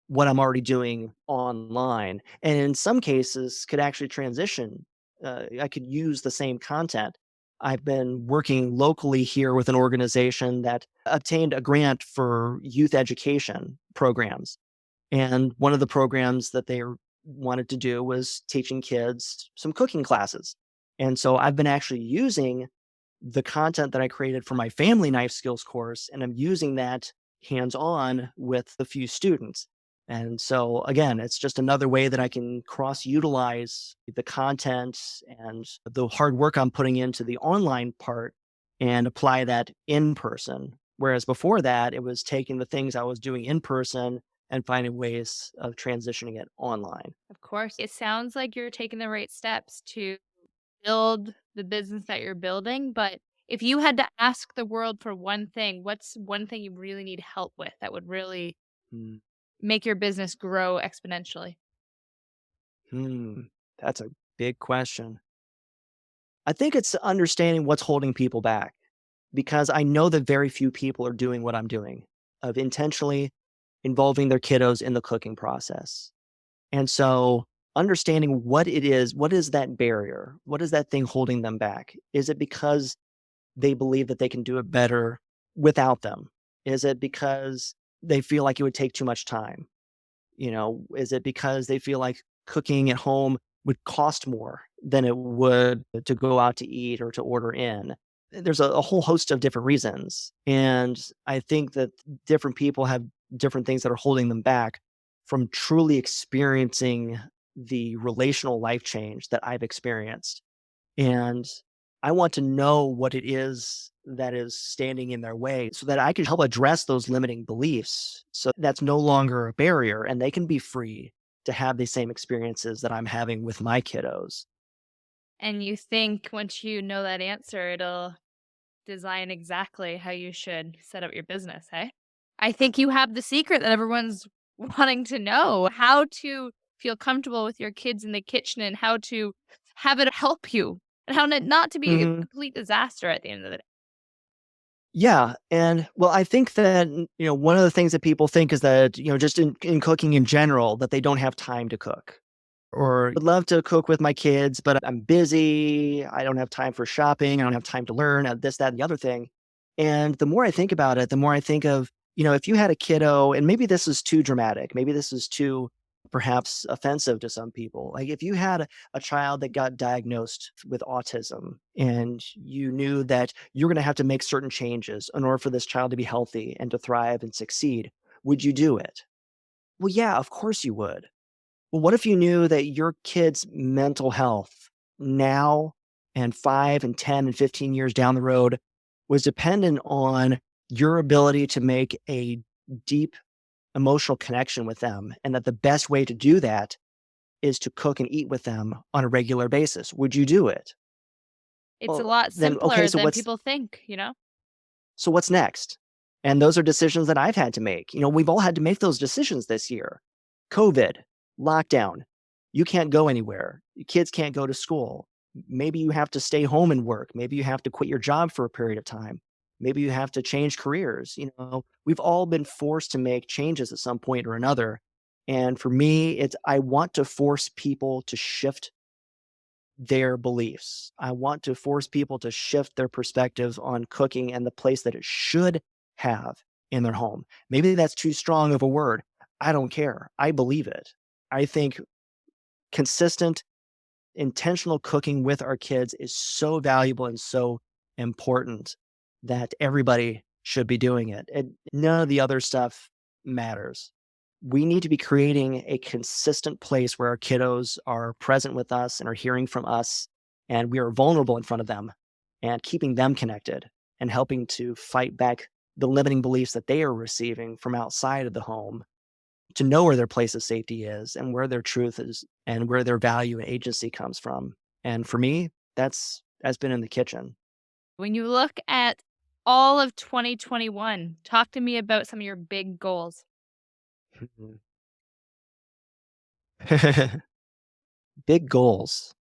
what I'm already doing online. And in some cases could actually transition. I could use the same content. I've been working locally here with an organization that obtained a grant for youth education programs. And one of the programs that they wanted to do was teaching kids some cooking classes. And so I've been actually using the content that I created for my family knife skills course, and I'm using that hands on with a few students. And so, again, it's just another way that I can cross utilize the content and the hard work I'm putting into the online part and apply that in person. Whereas before that, it was taking the things I was doing in person and finding ways of transitioning it online. Of course. It sounds like you're taking the right steps to build the business that you're building, but if you had to ask the world for one thing, what's one thing you really need help with that would really Mm. make your business grow exponentially? Hmm. That's a big question. I think it's understanding what's holding people back because I know that very few people are doing what I'm doing, of intentionally involving their kiddos in the cooking process. And so understanding what is that barrier? What is that thing holding them back? Is it because they believe that they can do it better without them? Is it because they feel like it would take too much time? Is it because they feel like cooking at home would cost more than it would to go out to eat or to order in? There's a whole host of different reasons. And I think that different people have different things that are holding them back from truly experiencing the relational life change that I've experienced. And I want to know what it is that is standing in their way so that I can help address those limiting beliefs. So that's no longer a barrier and they can be free to have the same experiences that I'm having with my kiddos. And you think once you know that answer, it'll design exactly how you should set up your business, hey? I think you have the secret that everyone's wanting to know, how to feel comfortable with your kids in the kitchen and how to have it help you and how not to be a Mhm. complete disaster at the end of the day. Yeah, and well, I think that, one of the things that people think is that, just in cooking in general, that they don't have time to cook. Or would love to cook with my kids, but I'm busy. I don't have time for shopping. I don't have time to learn this, that, and the other thing. And the more I think about it, the more I think of, if you had a kiddo, and maybe this is too dramatic, maybe this is too perhaps offensive to some people. Like if you had a child that got diagnosed with autism and you knew that you're going to have to make certain changes in order for this child to be healthy and to thrive and succeed, would you do it? Well, yeah, of course you would. Well, what if you knew that your kid's mental health now and 5 and 10 and 15 years down the road was dependent on your ability to make a deep emotional connection with them, and that the best way to do that is to cook and eat with them on a regular basis? Would you do it? It's a Well, lot then okay, simpler than people think, you know? so what's next? And those are decisions that I've had to make. We've all had to make those decisions this year. COVID, lockdown. You can't go anywhere. Your kids can't go to school. Maybe you have to stay home and work. Maybe you have to quit your job for a period of time. Maybe you have to change careers. We've all been forced to make changes at some point or another. And for me, it's I want to force people to shift their beliefs. I want to force people to shift their perspectives on cooking and the place that it should have in their home. Maybe that's too strong of a word. I don't care. I believe it. I think consistent, intentional cooking with our kids is so valuable and so important that everybody should be doing it. And none of the other stuff matters. We need to be creating a consistent place where our kiddos are present with us and are hearing from us, and we are vulnerable in front of them and keeping them connected and helping to fight back the limiting beliefs that they are receiving from outside of the home to know where their place of safety is and where their truth is and where their value and agency comes from. And for me, that's been in the kitchen. When you look at all of 2021, talk to me about some of your big goals. Big goals.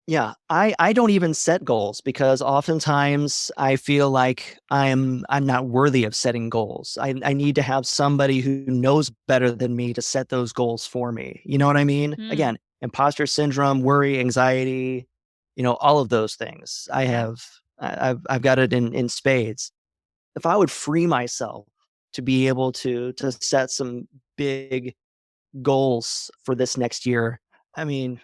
Yeah, I don't even set goals because oftentimes I feel like I'm not worthy of setting goals. I need to have somebody who knows better than me to set those goals for me. You know what I mean? Hmm. Again, imposter syndrome, worry, anxiety, all of those things. Yeah. I've got it in spades. If I would free myself to be able to set some big goals for this next year, I mean,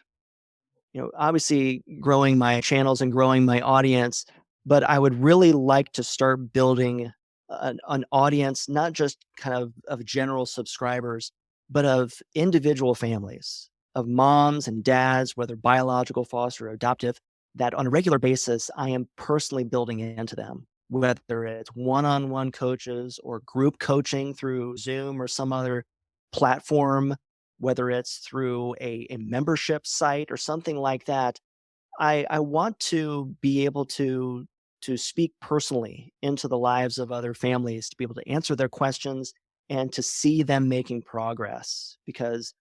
obviously growing my channels and growing my audience, but I would really like to start building an audience, not just kind of general subscribers, but of individual families, of moms and dads, whether biological, foster, or adoptive, that on a regular basis, I am personally building into them, whether it's one-on-one coaches or group coaching through Zoom or some other platform, whether it's through a membership site or something like that. I want to be able to speak personally into the lives of other families, to be able to answer their questions and to see them making progress. Because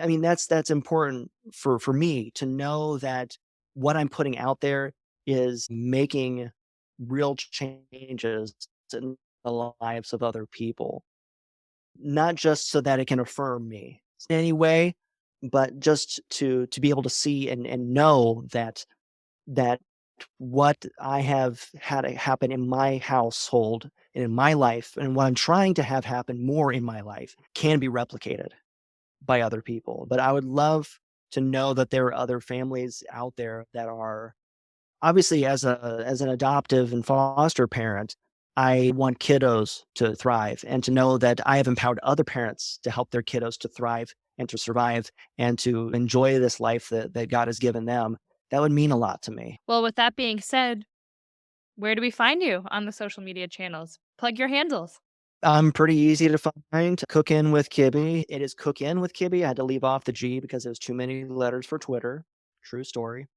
I mean that's important for me to know that what I'm putting out there is making real changes in the lives of other people, not just so that it can affirm me in any way, but just to be able to see and know that what I have had happen in my household and in my life, and what I'm trying to have happen more in my life can be replicated by other people. But I would love to know that there are other families out there that are obviously, as an adoptive and foster parent, I want kiddos to thrive and to know that I have empowered other parents to help their kiddos to thrive and to survive and to enjoy this life that God has given them. That would mean a lot to me. Well, with that being said, where do we find you on the social media channels? Plug your handles. I'm pretty easy to find. Cookin with Kibby. It is Cookin with Kibby. I had to leave off the G because it was too many letters for Twitter. True story.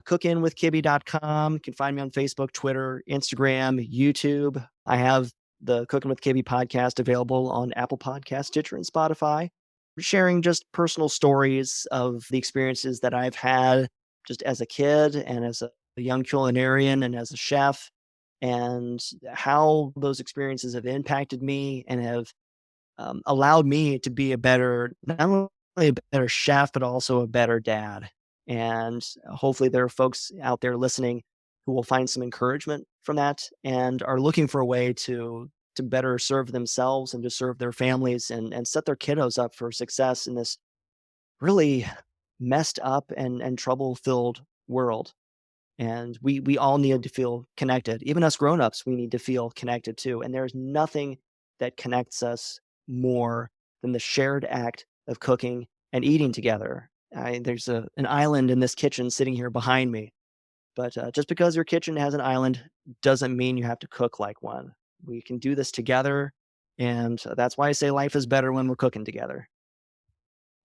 Cookinwithkibby.com. You can find me on Facebook, Twitter, Instagram, YouTube. I have the Cooking with Kibby podcast available on Apple Podcast, Stitcher, and Spotify. Sharing just personal stories of the experiences that I've had just as a kid and as a young culinarian and as a chef, and how those experiences have impacted me and have allowed me to be a better, not only a better chef, but also a better dad. And hopefully, there are folks out there listening who will find some encouragement from that and are looking for a way to better serve themselves and to serve their families and set their kiddos up for success in this really messed up and trouble filled world. And we all need to feel connected. Even us grown-ups, we need to feel connected too, and there's nothing that connects us more than the shared act of cooking and eating together. There's an island in this kitchen sitting here behind me, but, just because your kitchen has an island doesn't mean you have to cook like one. We can do this together, and that's why I say life is better when we're cooking together.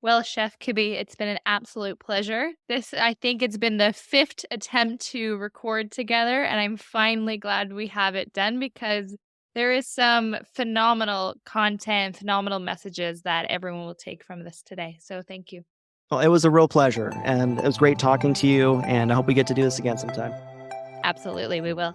Well, Chef Kibby, it's been an absolute pleasure. I think it's been the fifth attempt to record together, and I'm finally glad we have it done because there is some phenomenal content, phenomenal messages that everyone will take from this today. So thank you. Well, it was a real pleasure, and it was great talking to you, and I hope we get to do this again sometime. Absolutely, we will.